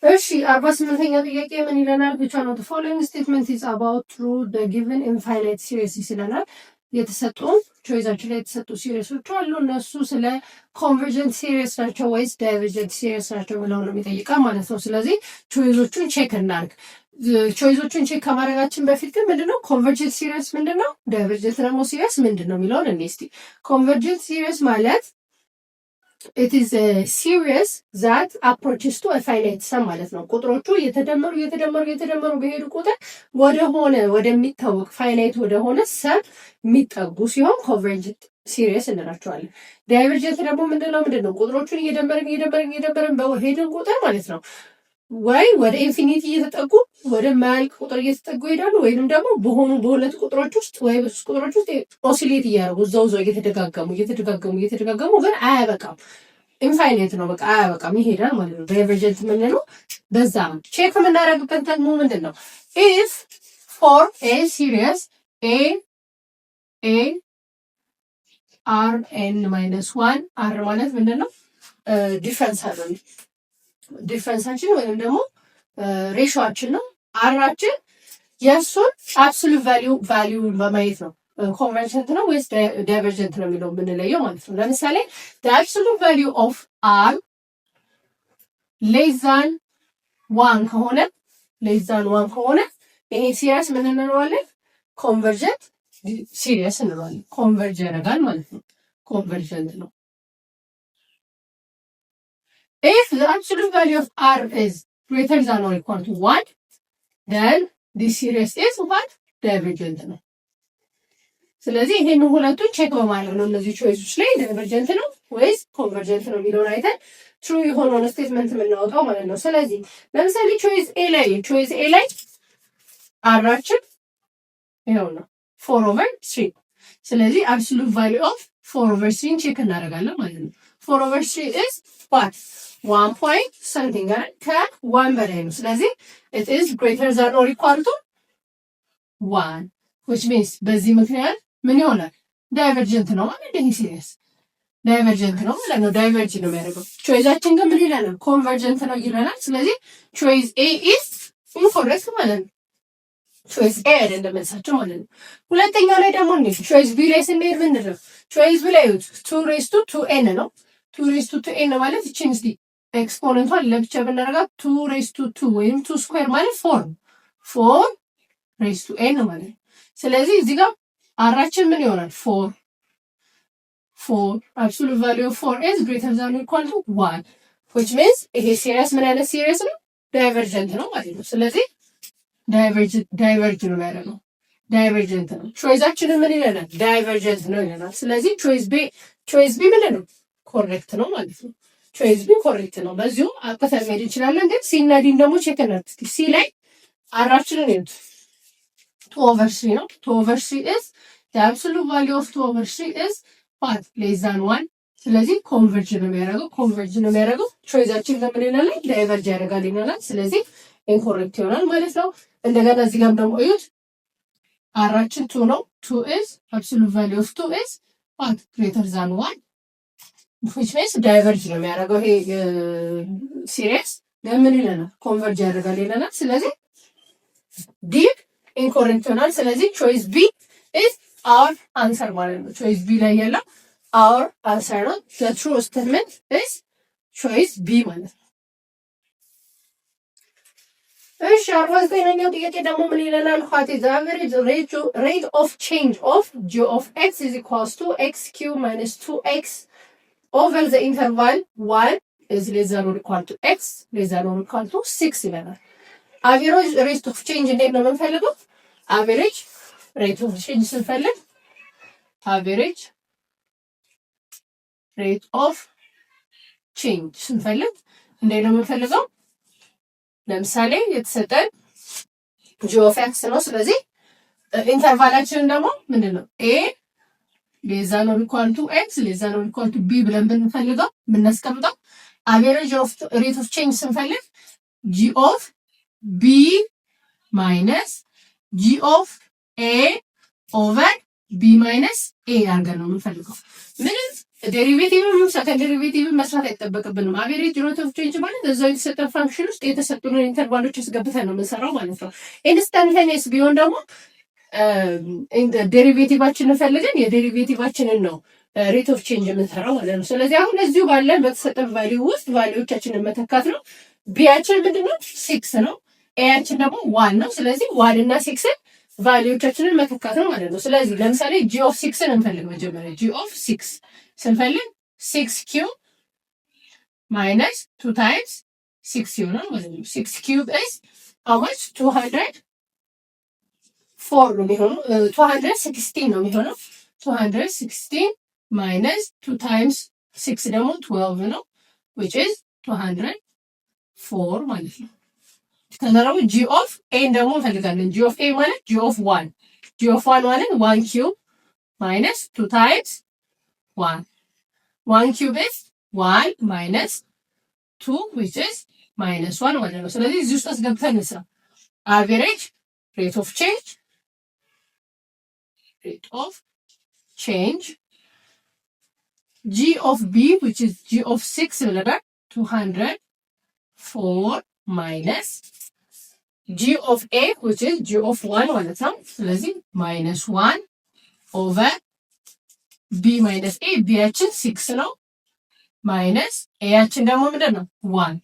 እሺ 48ኛ ጥያቄ ምን ይለናል? ብቻ ነው ፎሎዊንግ ስቴትመንት ኢዝ አባውት ትሩ ዘ ጊቨን ኢንፋይናይት ሲሪስ ይለናል። የተሰጡ ቾይዛችን ላይ የተሰጡ ሲሪሶች አሉ። እነሱ ስለ ኮንቨርጀንት ሲሪስ ናቸው ወይስ ዳይቨርጀንት ሲሪስ ናቸው ብለው ነው የሚጠይቀው ማለት ነው። ስለዚህ ቾይዞቹን ቼክ እናርግ። ቾይዞቹን ቼክ ከማድረጋችን በፊት ግን ምንድነው ኮንቨርጀንት ሲሪስ ምንድነው፣ ዳይቨርጀንት ደግሞ ሲሪስ ምንድነው የሚለውን እኔ እስቲ ኮንቨርጀንት ሲሪስ ማለት it is a series that approaches to a finite sum ማለት ነው። ቁጥሮቹ እየተደመሩ በሄዱ ቁጥር ወደሚታወቅ ፋይናይት ወደሆነ ሰም የሚጠጉ ሲሆን ኮንቨርጀንት ሲሪስ እንላቸዋለን። ዳይቨርጀንት ደግሞ ምንድነው ቁጥሮቹን እየደመርን በሄድን ቁጥር ማለት ነው ወይ ወደ ኢንፊኒቲ እየተጠጉ ወደ ማያልቅ ቁጥር እየተጠጉ ይሄዳሉ፣ ወይንም ደግሞ በሁለት ቁጥሮች ውስጥ ወይ በሶስት ቁጥሮች ውስጥ ኦሲሌት እያደረጉ እዛው እየተደጋገሙ ግን አያበቃም። ኢንፋይናይት ነው፣ በቃ አያበቃም፣ ይሄዳል ማለት ነው። ዳይቨርጀንት የምንለው በዛ ነው። ቼክ የምናደርግበት ደግሞ ምንድን ነው? ኢፍ ፎር ኤ ሲሪየስ ኤ አር ኤን ማይነስ ዋን አር ማለት ምንድን ነው? ዲፈረንስ አለ ዲፍረንሳችን ወይም ደግሞ ሬሾአችን ነው። አራችን የእሱን አብሶሉት ቫሊዩ በማየት ነው ኮንቨርጀንት ነው ወይስ ዳይቨርጀንት ነው የሚለው የምንለየው ማለት ነው። ለምሳሌ አብሶሉት ቫሊዩ ኦፍ አር ሌዛን ዋን ከሆነ ይሄ ሲሪየስ ምን እንለዋለን? ኮንቨርጀንት ሲሪየስ እንለዋለን። ኮንቨርጅ ያደርጋል ማለት ነው። ኮንቨርጀንት ነው። If the absolute value of R is greater than or equal to 1, then this series is what? Divergent ነው። ስለዚህ ይሄን ሁለቱን ቼክ በማድረግ ነው እነዚህ ቾይሶች ላይ ዳይቨርጀንት ነው ወይስ ኮንቨርጀንት ነው የሚለውን አይተን ትሩ የሆነውን ስቴትመንት የምናወጣው ማለት ነው። ስለዚህ ለምሳሌ ቾይስ ኤ ላይ አራችን ይኸው ነው 4/3። ስለዚህ absolute value of 4/3 ቼክ እናደርጋለን ማለት ነው። 4/3 is what? 1 point something ከ1 በላይ ነው። ስለዚህ it is greater than or equal to 1 which means በዚህ ምክንያት ምን ይሆናል? ዳይቨርጀንት ነው ማለት ነው። ሲሪየስ ዳይቨርጀንት ነው ማለት ነው። ዳይቨርጅ ነው የሚያደርገው። ቾይዛችን ግን ምን ይላል? ኮንቨርጀንት ነው ይለናል። ስለዚህ ቾይስ ኤ is incorrect ማለት ነው። ቾይስ ኤ አይደለም መልሳቸው ማለት ነው። ሁለተኛው ላይ ደግሞ እንዴ ቾይስ ቢ ላይ ስንሄድ ምንድን ነው? ቾይስ ቢ ላይ 2 raised to 2n ነው። 2 raised to 2n ማለት እቺን እስቲ ኤክስፖነንቷን ለብቻ ብናደርጋት 2 raised to 2 ወይም 2 ስኩዌር ማለት 4 raised to n ማለት ነው። ስለዚህ እዚህ ጋር አራችን ምን ይሆናል? 4 absolute value of 4 is greater than or equal to 1 which means ይሄ ሲሪየስ ምን አይነት ሲሪየስ ነው? ዳይቨርጀንት ነው ማለት ነው። ስለዚህ ዳይቨርጅ ነው ያደረገው። ዳይቨርጀንት ነው። ቾይዛችንን ምን ይለናል? ዳይቨርጀንት ነው ይለናል። ስለዚህ ቾይስ ቢ ምን ነው? ኮሬክት ነው ማለት ነው። ቾይስ ቢ ኮሬክት ነው። በዚሁ አጥተን መሄድ እንችላለን። ግን ሲ እና ዲን ደግሞ ቼክ እናድርግ። ሲ ላይ አራችንን ይሉት 2/3 ነው። 2/3 is the absolute value of 2/3 is what? less than 1 ስለዚህ ኮንቨርጅ ነው የሚያደርገው። ቾይዛችን ለምን ይላል? ዳይቨርጅ ያደርጋል ይላል። ስለዚህ ኢንኮሬክት ይሆናል ማለት ነው። እንደገና እዚህ ጋር ደግሞ እዩት አራችን 2 ነው። 2 is absolute value of 2 is what? greater than 1 which means ዳይቨርጅ ነው የሚያደርገው። ይሄ ሲሪየስ ለምን ይለናል? ኮንቨርጅ ያደርጋል ይለናል። ስለዚህ ዲ ኢንኮሬክት ይሆናል። ስለዚህ ቾይስ ቢ is our answer ማለት ነው። ቾይስ ቢ ላይ ያለው our answer ነው። the true statement is ቾይስ ቢ ማለት ነው። እሺ 49ኛው ጥያቄ ደግሞ ምን ይለናል? what is the average rate of change of g of x is equals to x cubed minus 2x over the interval 1 is less than or equal to x less than or equal to 6 ይለናል። average rate of change እንዴት ነው የምንፈልገው? average rate of change ስንፈልግ average rate of change ስንፈልግ እንዴት ነው የምንፈልገው? ለምሳሌ የተሰጠን g of x ነው። ስለዚህ ኢንተርቫላችንን ደግሞ ምንድነው? a less than or equal to x less than or equal to b ብለን ብንፈልገው የምናስቀምጠው average of rate of change ስንፈልግ g of b minus g of a over b minus a አድርገን ነው የምንፈልገው። ምንም ዴሪቬቲቭም ሰከንድ ዴሪቬቲቭም መስራት አይጠበቅብንም። አቬሬጅ ሬት ኦፍ ቼንጅ ማለት እዛው የተሰጠ ፋንክሽን ውስጥ የተሰጡንን ኢንተርቫሎች አስገብተን ነው የምንሰራው ማለት ነው። ኢንስታንታኒየስ ቢሆን ደግሞ ዴሪቬቲቫችንን ፈልገን የዴሪቬቲቫችንን ነው ሬት ኦፍ ቼንጅ የምንሰራው ማለት ነው። ስለዚህ አሁን እዚሁ ባለን በተሰጠን ቫሊዩ ውስጥ ቫሊዎቻችንን መተካት ነው። ቢያችን ምንድነው? 6 ነው። ኤያችን ደግሞ 1 ነው። ስለዚህ 1 እና 6ን ቫሊዎቻችንን መተካት ነው ማለት ነው። ስለዚህ ለምሳሌ ጂ ኦፍ 6ን እንፈልግ። መጀመሪያ ጂ ኦፍ 6 ስንፈልግ 6 ኪዩብ ማይነስ 2 ታይምስ 6 ይሆናል ማለት ነው። 6 ኪዩብ ኢዝ ሃው ማች? 204 ነው የሚሆነው። 216 ነው የሚሆነው። 216 ማይነስ 2 ታይምስ 6 ደግሞ 12 ነው which is 204 ማለት ነው። ከዛ ደግሞ ጂ ኦፍ ኤን ደግሞ እንፈልጋለን። ጂ ኦፍ ኤ ማለት ጂ ኦፍ 1 ጂ ኦፍ 1 ማለት 1 ኪዩብ ማይነስ 2 ታይምስ 1 1 ኪዩብ ኢዝ 1 ማይነስ 2 which is ማይነስ 1 ማለት ነው። ስለዚህ እዚህ ውስጥ አስገብተን እንስራ። አቨሬጅ ሬት ኦፍ ቼንጅ G of B which is G of 6 ብለናል 204 minus G of A which is G of 1 ማለት ነው። ስለዚህ minus 1 over B minus A Bያችን 6 ነው minus Aያችን ደግሞ ምንድን ነው 1።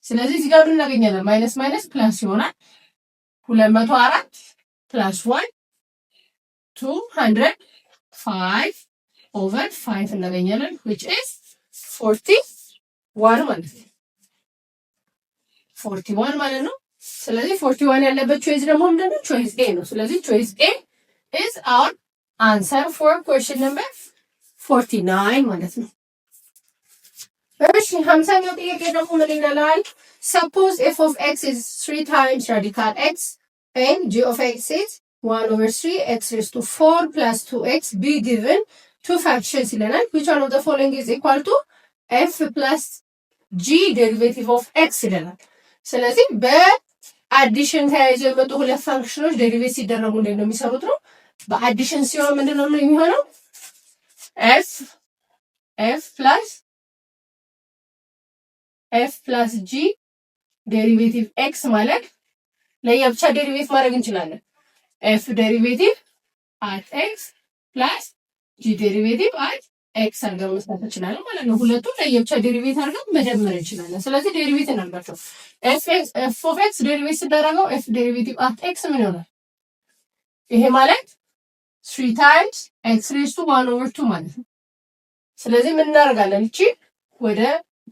ስለዚህ እዚህ ጋር እናገኛለን ማይነስ ማይነስ ፕላስ ይሆናል 204 ፕላስ 1 205 over 5 እናገኛለን which is 41 ማለት ነው። 41 ማለት ነው። ስለዚህ 41 ያለበት ቾይስ ደግሞ ምንድነው? ቾይስ ኤ ነው። ስለዚህ ቾይስ ኤ is our answer for question number 49 ማለት ነው። እሺ 50ኛው ጥያቄ ደግሞ ምን ይላል? suppose f of x is 3 times radical x and g of x is 1 over 3 x raised to 4 plus 2x be given two fractions ይለናል which one of the following is equal to f plus g derivative of x ይለናል። ስለዚህ በአዲሽን ተያይዞ የመጡ ሁለት ፋንክሽኖች ዴሪቬት ሲደረጉ እንዴት ነው የሚሰሩት ነው። በአዲሽን ሲሆን ምንድነው የሚሆነው? f plus g ዴሪቬቲቭ x ማለት ለየብቻ ዴሪቬት ማድረግ እንችላለን። f ዴሪቬቲቭ at x plus g ዴሪቬቲቭ at x አድርገን መስራት እንችላለን ማለት ነው። ሁለቱም ለየብቻ ዴሪቬት አድርገን መደመር እንችላለን። ስለዚህ ዴሪቬት እናድርጋቸው። f of x ዴሪቬት ሲደረገው f ዴሪቬቲቭ at x ምን ይሆናል? ይሄ ማለት 3 times x raised to 1 over 2 ማለት ነው። ስለዚህ ምን እናደርጋለን? እቺ ወደ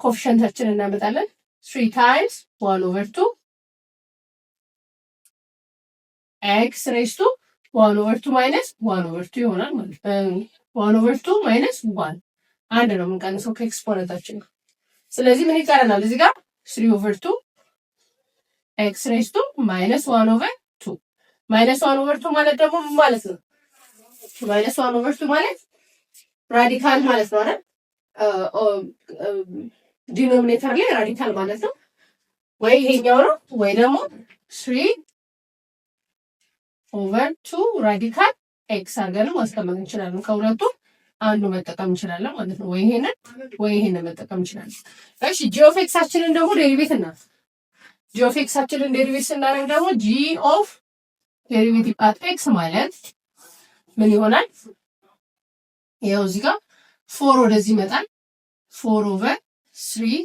ኮኤፊሺየንታችን እናመጣለን። 3 times 1 over 2 x raised to 1 over 2 minus 1 over 2 ይሆናል ማለት ነው። 1 over 2 minus 1 አንድ ነው የምንቀንሰው ከኤክስፖነንታችን። ስለዚህ ምን ይቀረናል? እዚህ ጋር 3 over 2 x raised to minus 1 over 2 minus 1 over 2 ማለት ደግሞ ምን ማለት ነው? minus 1 over 2 ማለት ራዲካል ማለት ነው አይደል? ዲኖሚኔተር ላይ ራዲካል ማለት ነው። ወይ ይሄኛው ነው ወይ ደግሞ 3 over 2 ራዲካል ኤክስ አድርገን ማስቀመጥ እንችላለን። ከሁለቱ አንዱ መጠቀም እንችላለን ማለት ነው። ወይ ይሄንን መጠቀም እንችላለን። እሺ ጂ ኦፍ ኤክሳችንን ደግሞ ዴሪቬት እናድርግ። ጂ ኦፍ ኤክሳችንን ዴሪቬት ስናደርግ ደግሞ ጂ ኦፍ ዴሪቬቲቭ አት ኤክስ ማለት ምን ይሆናል? ያው እዚህ ጋር 4 ወደዚህ ይመጣል። 4 over 3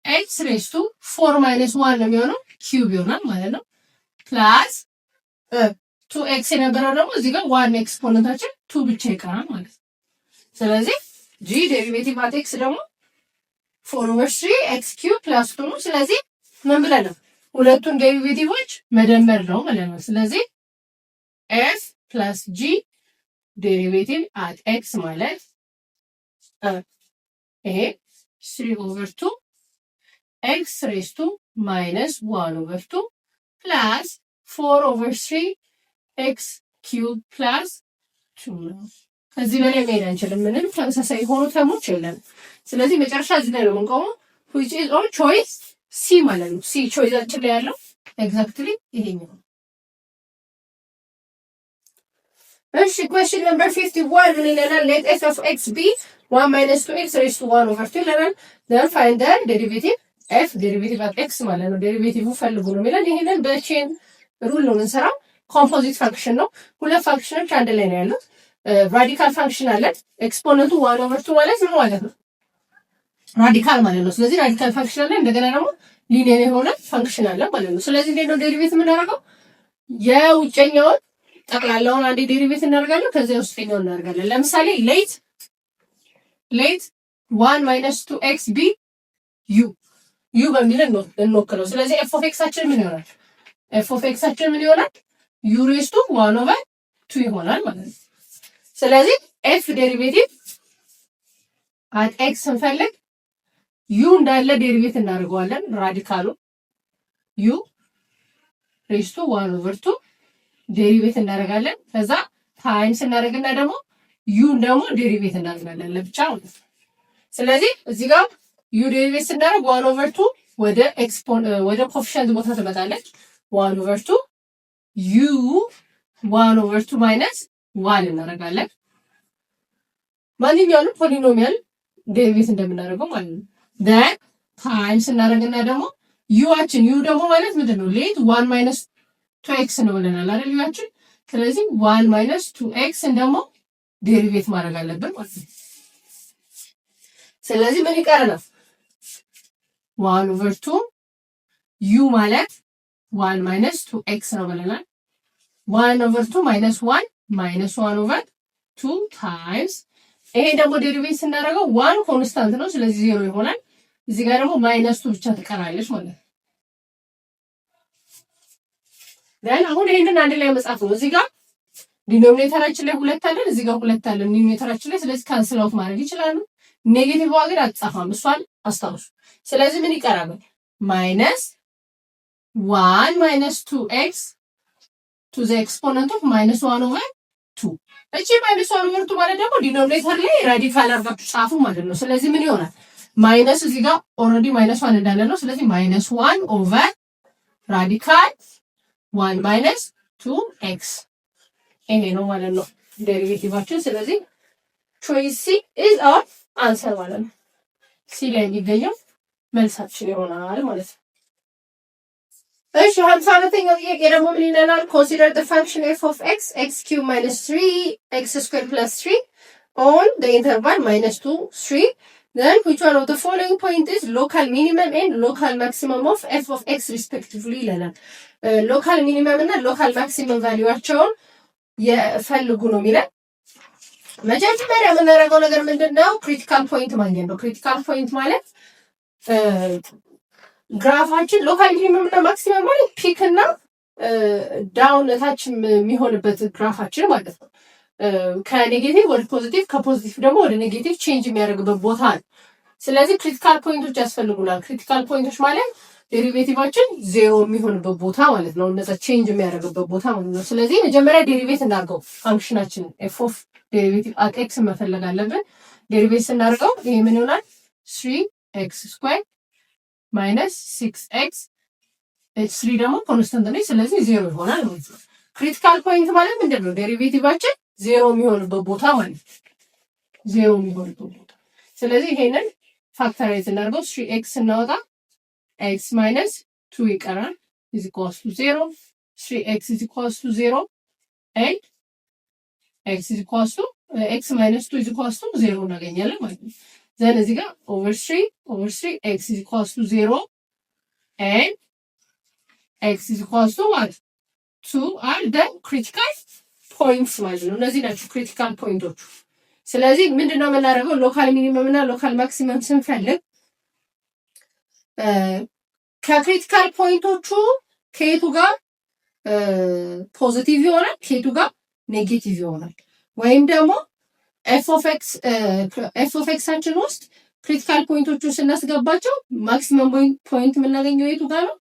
x raised to 4 minus 1 ነው የሚሆነው ኪዩብ ይሆናል ማለት ነው። ፕላስ 2x የነበረው ደግሞ እዚህ ጋር 1 ኤክስፖነንታችን 2 ብቻ ይቀራል ማለት ነው። ስለዚህ g ዴሪቬቲቭ አት x ደግሞ 4 over 3 x cube plus 2 ነው። ስለዚህ ምን ብለን ነው? ሁለቱን ዴሪቬቲቮች መደመር ነው ማለት ነው። ስለዚህ f plus g ዴሪቬቲቭ አት x ማለት ይሄ 3 over 2 x raised to minus 1 over 2 plus 4 over 3 x cube plus 2 ነው። ከዚህ በላይ መሄድ አንችልም። ምንም ተመሳሳይ የሆኑ ተሞች የለም። ስለዚህ መጨረሻ እዚህ ላይ ነው የምንቆመው። which is our choice C ማለት ነው። C ቾይዛችን ላይ ያለው ኤግዛክትሊ ይሄኛው እሺ question number 51 ምን ይለናል? let f of x be 1 minus 2x raised to 1 over 2 ይለናል። then find the derivative f derivative of x ማለት ነው። ዴሪቬቲቭ ፈልጉ ነው የሚለን። ይሄንን በቼን ሩል ነው የምንሰራው። ኮምፖዚት ፋንክሽን ነው። ሁለት ፋንክሽኖች አንድ ላይ ነው ያሉት። ራዲካል ፋንክሽን አለ። ኤክስፖነንቱ 1 over 2 ማለት ምን ማለት ነው? ራዲካል ማለት ነው። ስለዚህ ራዲካል ፋንክሽን አለ። እንደገና ደግሞ ሊኒየር የሆነ ፋንክሽን አለ ማለት ነው። ስለዚህ እንዴት ነው ዴሪቬቲቭ የምናደርገው? የውጨኛውን ጠቅላላውን አንዴ ዴሪቬት እናደርጋለን። ከዚያ ውስጠኛውን እናደርጋለን። ለምሳሌ ሌት 1 minus 2x b u በሚል እንወክለው። ስለዚህ f of x አችን ምን ይሆናል? f of x አችን ምን ይሆናል? u raised to 1 over 2 ይሆናል ማለት ነው። ስለዚህ f ዴሪቬቲቭ at x ስንፈልግ u እንዳለ ዴሪቬት እናደርገዋለን። ራዲካሉ u raised to 1 over 2 ዴሪቬት እናደርጋለን። ከዛ ታይምስ እናደርግና ደግሞ ዩን ደግሞ ዴሪቬት እናደርጋለን ለብቻ ማለት ነው። ስለዚህ እዚህ ጋር ዩ ዴሪቬት ስናደርግ 1 over 2 ወደ ኮፊሸንት ቦታ ትመጣለች። 1 over 2 ዩ 1 over 2 ማይነስ 1 እናደርጋለን። ማንኛውንም ፖሊኖሚያል ዴሪቬት እንደምናደርገው ማለት ነው። then ታይምስ እናደርግና ደግሞ ዩአችን ዩ ደግሞ ማለት ምንድን ነው? ሌት 1 minus 2x ነው ብለናል አይደል? ዩአችን ስለዚህ 1 minus 2x ደግሞ ዴሪቬት ማድረግ አለብን ማለት ነው። ስለዚህ ምን ይቀረናል? 1 over 2 ዩ ማለት 1 minus 2x ነው ብለናል። 1 over 2 minus 1 minus 1 over 2 times ይሄ ደግሞ ዴሪቬት ስናደርገው 1 ኮንስታንት ነው፣ ስለዚህ 0 ይሆናል። እዚህ ጋር ደግሞ ማይነስ 2 ብቻ ትቀራለች ማለት ነው። then አሁን ይሄንን አንድ ላይ መጻፍ ነው። እዚህ ጋር ዲኖሚኔተራችን ላይ 2 አለን፣ እዚህ ጋር 2 አለን ዲኖሚኔተራችን ላይ። ስለዚህ ካንስል አውት ማድረግ ይችላሉ። ኔጌቲቭ ዋጋ አትጻፋም፣ እሷን አስታውሱ። ስለዚህ ምን ይቀራል? ማይነስ 1 minus 2x to the exponent of minus 1 over 2 እቺ ማይነስ 1 over 2 ማለት ደግሞ ዲኖሚኔተር ላይ ራዲካል አድርጋችሁ ጻፉ ማለት ነው። ስለዚህ ምን ይሆናል? ማይነስ እዚህ ጋር ኦልሬዲ ማይነስ 1 እንዳለ ነው። ስለዚህ ማይነስ 1 over ራዲካል 1 minus 2x ይሄ ነው ማለት ነው ዴሪቬቲቫችን። ስለዚህ ቾይስ ሲ ኢዝ አወር አንሰር ማለት ነው። ሲ ላይ የሚገኘው መልሳችን ይሆናል ማለት ነው። እሺ 54ኛው ጥያቄ ደግሞ ምን ይለናል? consider the function f of x x cube minus 3x squared plus 3 on the interval minus 2 3 then which one of the following point is local minimum and local maximum of f of x respectively ይለናል። ሎካል ሚኒመም እና ሎካል ማክሲመም ቫልዩዋቸውን የፈልጉ ነው የሚለን። መጀመሪያ የምናደርገው ነገር ምንድነው? ክሪቲካል ፖይንት ማግኘት ነው። ክሪቲካል ፖይንት ማለት ግራፋችን ሎካል ሚኒመም እና ማክሲመም ማለት ፒክ እና ዳውን ታች የሚሆንበት ግራፋችን ማለት ነው። ከኔጌቲቭ ወደ ፖዚቲቭ ከፖዚቲቭ ደግሞ ወደ ኔጌቲቭ ቼንጅ የሚያደርግበት ቦታ ነው። ስለዚህ ክሪቲካል ፖይንቶች ያስፈልጉናል። ክሪቲካል ፖይንቶች ማለት ዴሪቬቲቫችን ዜሮ የሚሆንበት ቦታ ማለት ነው። እነዛ ቼንጅ የሚያደርግበት ቦታ ማለት ነው። ስለዚህ መጀመሪያ ዴሪቬት እናድርገው ፋንክሽናችን ኤፍ ኦፍ ዴሪቬቲቭ አት ኤክስ መፈለግ አለብን። ዴሪቬት ስናደርገው ይሄ ምን ይሆናል? 3x ስኩዌር ማይነስ 6x 3 ደግሞ ኮንስታንት ነው፣ ስለዚህ ዜሮ ይሆናል ማለት ነው። ክሪቲካል ፖይንት ማለት ምንድን ነው? ዴሪቬቲቫችን ዜሮ የሚሆንበት ቦታ ማለት ነው። ዜሮ የሚሆንበት ቦታ። ስለዚህ ይሄንን ፋክተራይዝ እናድርገው። 3x እናወጣ x minus 2 ይቀራል is equals to 0 3x is equals to 0 and x is equals to x minus 2 is equals to 0 እናገኛለን ማለት ነው። ዘን እዚህ ጋር over 3 x is equals to 0 and x is equals to what 2 are the critical points ማለት ነው። እነዚህ ናቸው ክሪቲካል ፖይንቶቹ። ስለዚህ ምንድነው የምናደርገው? ሎካል ሚኒመም እና ሎካል ማክሲመም ስንፈልግ ከክሪቲካል ፖይንቶቹ ከየቱ ጋር ፖዚቲቭ ይሆናል ከየቱ ጋር ኔጌቲቭ ይሆናል፣ ወይም ደግሞ ኤፍ ኦፍ ኤክሳችን ውስጥ ክሪቲካል ፖይንቶቹ ስናስገባቸው ማክሲመም ፖይንት የምናገኘው የቱ ጋር ነው፣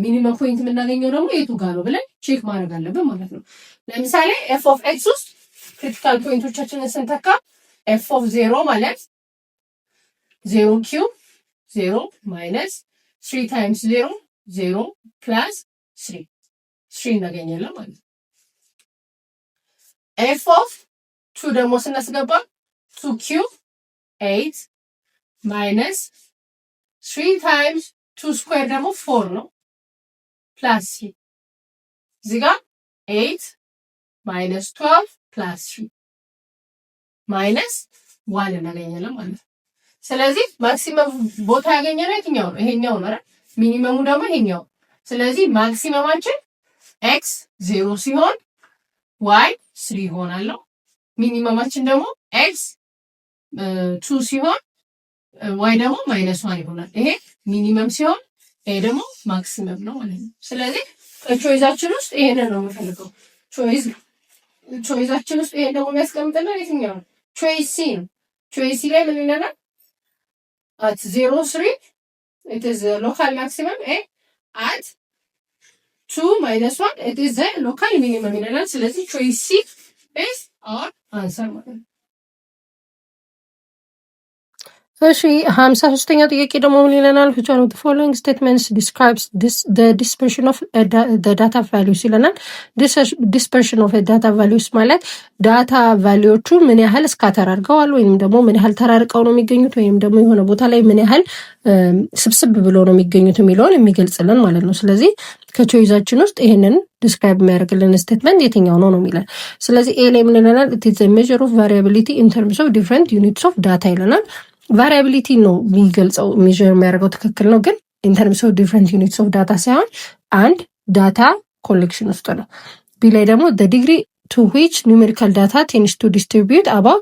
ሚኒመም ፖይንት የምናገኘው ደግሞ የቱ ጋር ነው ብለን ቼክ ማድረግ አለብን ማለት ነው። ለምሳሌ ኤፍ ኦፍ ኤክስ ውስጥ ክሪቲካል ፖይንቶቻችንን ስንተካ ኤፍ ኦፍ 0 ማለት 0 ኪዩብ 0 ማይነስ 3 ታይምስ 0 0 ፕላስ 3 እናገኛለን ማለት ነው። ኤፍ ኦፍ ቱ ደግሞ ስናስገባ 2 ኪዩብ 8 ማይነስ 3 ታይምስ 2 ስኩዌር ደግሞ 4 ነው ፕላስ 3 እዚህ ጋር 8 ማይነስ 12 ፕላስ 3 ማይነስ 1 እናገኛለን ማለት ነው። ስለዚህ ማክሲመም ቦታ ያገኘነው የትኛው ነው? ይሄኛው ነው አይደል? ሚኒመሙ ደግሞ ይሄኛው። ስለዚህ ማክሲመማችን ኤክስ 0 ሲሆን ዋይ 3 ይሆናል ነው። ሚኒመማችን ደግሞ ኤክስ 2 ሲሆን ዋይ ደግሞ -1 ይሆናል። ይሄ ሚኒመም ሲሆን ይሄ ደግሞ ማክሲመም ነው ማለት ነው። ስለዚህ ከቾይዛችን ውስጥ ይሄንን ነው የምፈልገው። ቾይዛችን ውስጥ ይሄን ደግሞ የሚያስቀምጥልን የትኛው ነው? ቾይስ ሲ ነው። ቾይስ ሲ ላይ ምን ይለናል? at 0.3 it is the local maximum and at 2 minus 1 it is the local minimum ይለናል። ስለዚህ choice C is our answer ማለት ነው። እሺ 53ኛው ጥያቄ ደግሞ ምን ይለናል? which one of the following statements describes the dispersion of the data values ይለናል። dispersion of data values ማለት ዳታ ቫልዩዎቹ ምን ያህል ስካተር አድርገዋል ወይም ደግሞ ምን ያህል ተራርቀው ነው የሚገኙት ወይም ደግሞ የሆነ ቦታ ላይ ምን ያህል ስብስብ ብሎ ነው የሚገኙት የሚለውን የሚገልጽልን ማለት ነው። ስለዚህ ከቾይዛችን ውስጥ ይሄንን ዲስክራይብ የሚያደርግልን ስቴትመንት የትኛው ነው የሚለን። ስለዚህ ኤ ላይ ምን ይለናል? it is a measure of variability in terms of different units of data ይለናል። ቫሪያቢሊቲ ነው የሚገልጸው ሜዥር የሚያደርገው ትክክል ነው፣ ግን ኢንተርምስ ኦፍ ዲፍረንት ዩኒትስ ኦፍ ዳታ ሳይሆን አንድ ዳታ ኮሌክሽን ውስጥ ነው። ቢ ላይ ደግሞ the degree to which numerical data tends to distribute about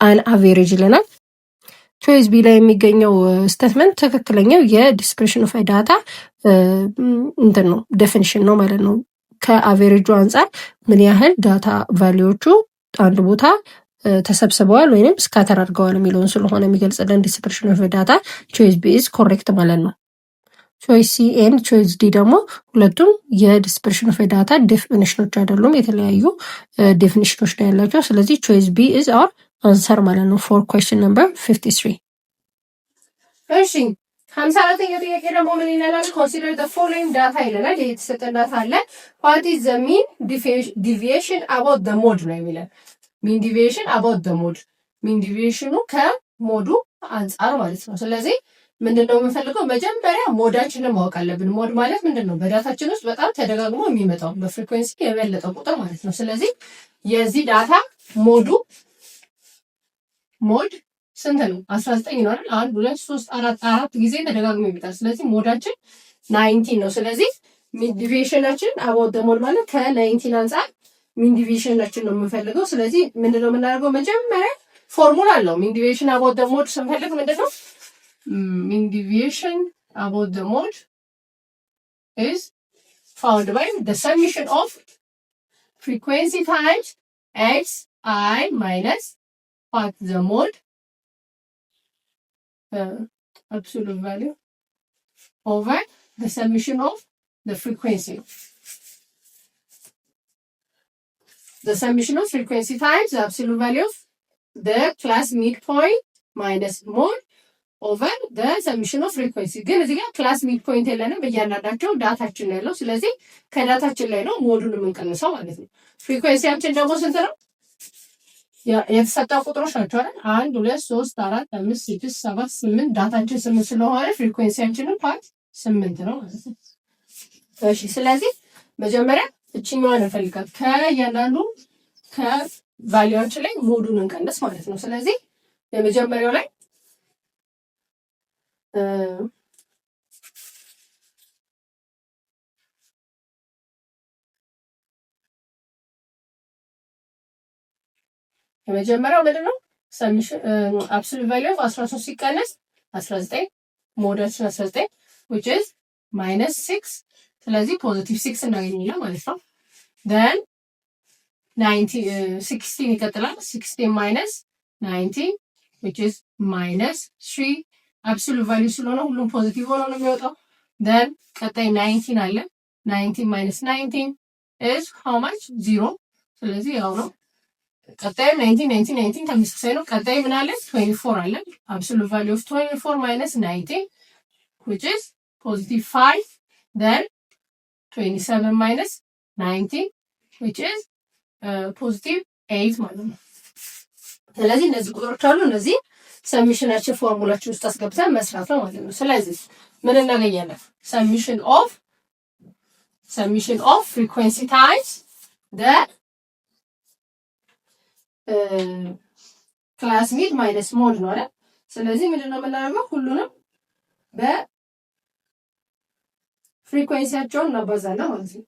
an average ይለናል። ቾይስ ቢ ላይ የሚገኘው ስቴትመንት ትክክለኛው የዲስፐርሽን ኦፍ ዳታ እንትን ነው ዴፊኒሽን ነው ማለት ነው። ከአቬሬጁ አንጻር ምን ያህል ዳታ ቫሊዎቹ አንድ ቦታ ተሰብስበዋል ወይንም ስካተር አድርገዋል የሚለውን ስለሆነ የሚገልጽልን ዲስፐርሽን ኦፍ ዳታ ቾይስ ቢ ኢዝ ኮሬክት ማለት ነው። ቾይስ ሲ ኤንድ ቾይስ ዲ ደግሞ ሁለቱም የዲስፐርሽን ኦፍ ዳታ ዴፊኒሽኖች አይደሉም፣ የተለያዩ ዴፊኒሽኖች ነው ያላቸው። ስለዚህ ቾይስ ቢ ኢዝ አወር አንሰር ማለት ነው ፎር ኩዌስችን ነምበር 53። እሺ 54ኛው ጥያቄ ደግሞ ምን ይላል? ኮንሲደር ዘ ፎሎዊንግ ዳታ ይለናል። የተሰጠ ዳታ አለ። ዋት ኢዝ ዘ ሚን ዲቪዬሽን አባውት ዘ ሞድ ነው የሚለን። ሚን ዲቪዬሽን አባውት ዘ ሞድ፣ ሚን ዲቪዬሽኑ ከሞዱ አንጻር ማለት ነው። ስለዚህ ምንድነው የምንፈልገው? መጀመሪያ ሞዳችንን ማወቅ አለብን። ሞድ ማለት ምንድነው? በዳታችን ውስጥ በጣም ተደጋግሞ የሚመጣው በፍሪኩዌንሲ የበለጠ ቁጥር ማለት ነው። ስለዚህ የዚህ ዳታ ሞድ ስንት ነው? 19 ነው አይደል? 1 2 3 4 ጊዜ ተደጋግሞ ይመጣል። ስለዚህ ሞዳችን 19 ነው። ስለዚህ ሚን ዲቪዬሽናችን አባውት ዘ ሞድ ማለት ከ19 አንጻር ሚን ዲቪዬሽናችን ነው የምንፈልገው። ስለዚህ ምንድነው የምናደርገው? መጀመሪያ ፎርሙላ አለው። ሚን ዲቪዬሽን አባውት ዘ ሞድ ስንፈልግ ምንድነው? ሚን ዲቪዬሽን አባውት ዘ ሞድ is found by the summation of frequency times xi minus what the mode absolute value over the summation of the frequency. The summation of frequency times the absolute value of the class midpoint minus mode over the summation of frequency. ግን እዚህ ጋር ክላስ ሚድፖይንት የለንም፣ በእያንዳንዳቸው ዳታችን ነው ያለው። ስለዚህ ከዳታችን ላይ ነው ሞዱን የምንቀንሰው ማለት ነው። ፍሪኩዌንሲያችን ደግሞ ስንት ነው? የተሰጠው ቁጥሮች ናቸው አይደል? 1 2 3 4 5 6 7 8 ዳታችን 8 ስለሆነ ፍሪኩዌንሲያችንን ፓርት 8 ነው ማለት ነው። እሺ ስለዚህ መጀመሪያ እችኛዋን እንፈልጋት ከእያንዳንዱ ከቫልዩዋችን ላይ ሞዱን እንቀንስ ማለት ነው። ስለዚህ የመጀመሪያው ላይ የመጀመሪያው ምንድን ነው? አብሶሉት ቫልዩ ኦፍ 13 ሲቀነስ 19 ሞዳችን 19 which is -6 ስለዚህ ፖዚቲቭ 6 እናገኛለን ማለት ነው። then 16 ይቀጥላል። 16 minus 19 which is -3 አብሶሉት ቫልዩ ስለሆነ ሁሉም ፖዚቲቭ ሆኖ ነው የሚወጣው። then ቀጣይ 19 አለ። 19 minus 19 is how much 0 ስለዚህ ያው ነው። ቀጣይ 19 ተመሳሳይ ነው። ቀጣይ ምን አለ? 24 አለ። አብሶሉት ቫልዩ ኦፍ 24 minus 19 which is positive 5 then 27 minus 19 which is positive 8 ማለት ነው። ስለዚህ እነዚህ ቁጥሮች አሉ። እነዚህ ሰሚሽናችን ፎርሙላችን ውስጥ አስገብተን መስራት ነው ማለት ነው። ስለዚህ ምን እናገኛለን? ሰሚሽን ኦፍ ፍሪኩዌንሲ ታይምስ ደ ክላስ ሚድ ማይነስ ሞድ ነው አይደል? ስለዚህ ምንድነው የምናደርገው? ሁሉንም በፍሪኩዌንሲያቸውን እናባዛለን ማለት ነው።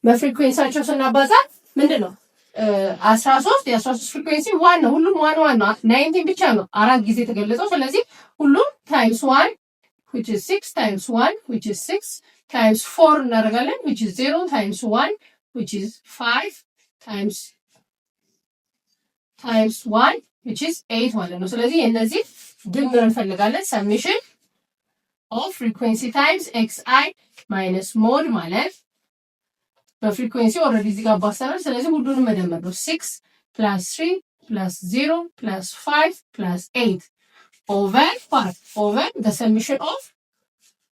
በፍሪኩዌንሲያቸው ስናባዛ ምንድነው 13 የ13 ፍሪኩዌንሲ ዋን ነው። ሁሉም ዋን ነው። 19 ብቻ ነው 4 ጊዜ የተገለጸው። ስለዚህ ሁሉም ታይምስ 1 which is 6 times 1 which is 6 times 4 እናደርጋለን which is 0 times 1 which is 5 times 1 which is 8 ማለት ነው። ስለዚህ እነዚህ ድምር እንፈልጋለን። ሰሚሽን ኦፍ ፍሪኩዌንሲ ታይምስ xi ማይነስ ሞድ ማለት በፍሪኩዌንሲ ኦልሬዲ እዚህ ጋር ባሰናል። ስለዚህ ሁሉንም መደመር ነው። 6 plus 3 plus 0 plus 5 plus 8 ኦቨር the summation of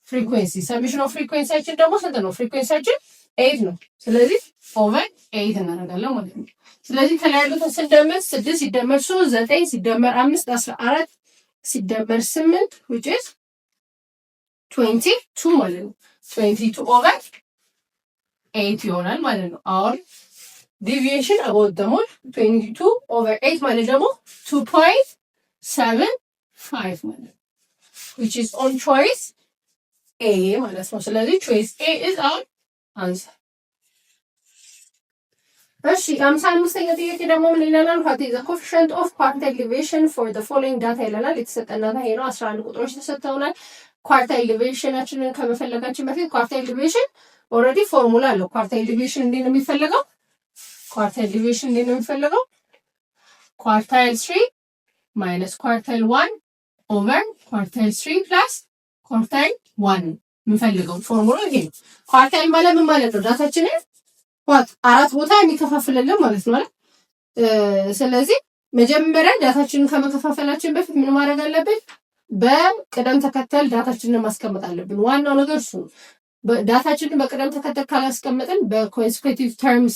frequency ሰሚሽን ኦፍ ፍሪኩዌንሲያችን ደግሞ ስንት ነው? ፍሪኩዌንሲያችን 8 ነው። ስለዚህ ኦቨር 8 እናደርጋለን ማለት ነው። ስለዚህ ከላይ ያሉትን ስንደምር 6 ሲደመር 3 9 ሲደመር 5 14 ሲደመር 8 which is 22 ማለት ነው። 22 ኦቨር 8 ይሆናል ማለት ነው። አሁን ዲቪዬሽን about the mode 22 over 8 ማለት ደግሞ 2.75 ማለት ነው which is on choice A ማለት ነው። ስለዚህ choice A is our answer። እሺ 55ኛ ጥያቄ ደግሞ ምን ይላል? what is the coefficient of quartile deviation for the following data ይላል። የተሰጠን ዳታ ይሄ ነው። 11 ቁጥሮች ተሰጥተውናል። ኳርታይል ዲቪዬሽናችንን ከመፈለጋችን በፊት ኳርታይል ዲቪዬሽን ኦልሬዲ ፎርሙላ አለው። ኳርታይል ዲቪዬሽን እንዴት ነው የሚፈለገው? ኳርታይል 3 ማይነስ ኳርታይል 1 ኦቨር ኳርታይል 3 ፕላስ ኳርታይል 1 የምንፈልገው ፎርሙላ ይሄ ነው። ኳርታይል ማለት ምን ማለት ነው? ዳታችንን አራት ቦታ የሚከፋፍልልን ማለት ነው አይደል? ስለዚህ መጀመሪያ ዳታችንን ከመከፋፈላችን በፊት ምን ማድረግ አለብን? በቅደም ተከተል ዳታችንን ማስቀመጥ አለብን። ዋናው ነገር እሱ ነው። ዳታችንን በቅደም ተከተል ካላስቀመጥን በኮንሴኩቲቭ ተርምስ